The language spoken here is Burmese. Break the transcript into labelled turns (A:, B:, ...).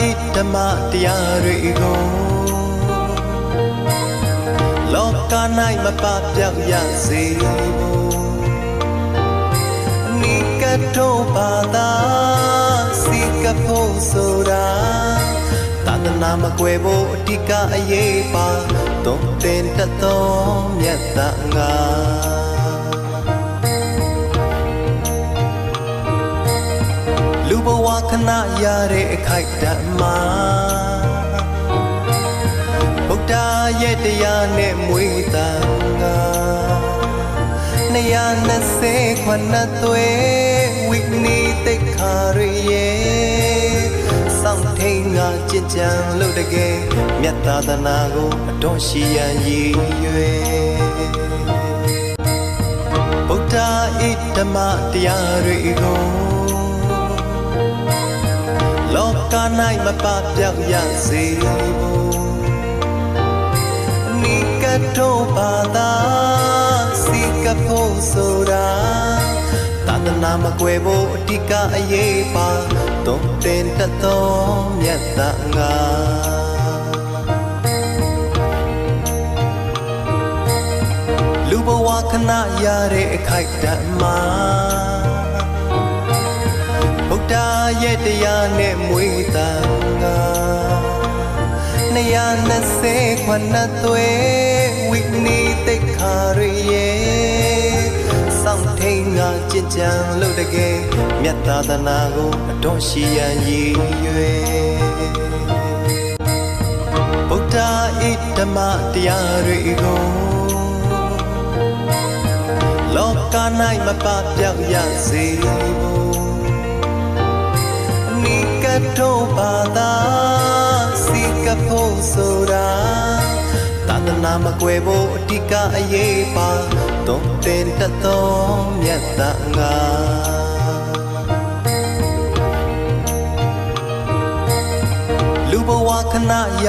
A: ဤဓမ္မတရားတွေကိုလောက၌မပပြောက်ရစေဖို့နိကတောဘာသာစီကဖို့ဆိုတာသာသနာမကွယ်ဖို့အဓိကအရေးပါသုံးသင်တတ်သောမြတ်တာငါလူဘဝခဏရတဲ့အခိုက်ဓမ္မဗုဒ္ဓရဲ့တရားနဲ့မွေးတာငါ220ခွနသွေဝိနည်းတိတ်ခါရရဲ့စောင့်ထိန်ငါကြင်ကြံလို့တကယ်မြတ်သာသနာကိုအတော်ရှိရန်ရည်ရွယ်ဗုဒ္ဓဤဓမ္မတရားတွေကိုလောက၌မပပြောက်ရစေဖို့နိကတောဘာသာစီကဖို့ဆိုတာသာသနာမကွယ်ဖို့အဓိကအရေးပါသုံးသင်တတ်သောမြတ်တာငါလူဘဝခဏရတဲ့အခိုက်ဓမ္မဗုဒ္ဓရဲ့တရားနဲ့မွေးတာငါ220ခွနသွေဝိနည်းတိတ်ခါရရဲ့စောင့်ထိန်ငါကြင်ကြံလို့တကယ်မြတ်သာသနာကိုအတော်ရှိရန်ရည်ရွယ်ဗုဒ္ဓဤဓမ္မတရားတွေကိုလောက၌မပပြောက်ရစေဖို့နိကတောဘာသာစီကဖို့ဆိုတာသာသနာမကွယ်ဖို့အဓိကအရေးပါသုံးသင်တတ်သောမြတ်တာငါလူဘဝခဏရ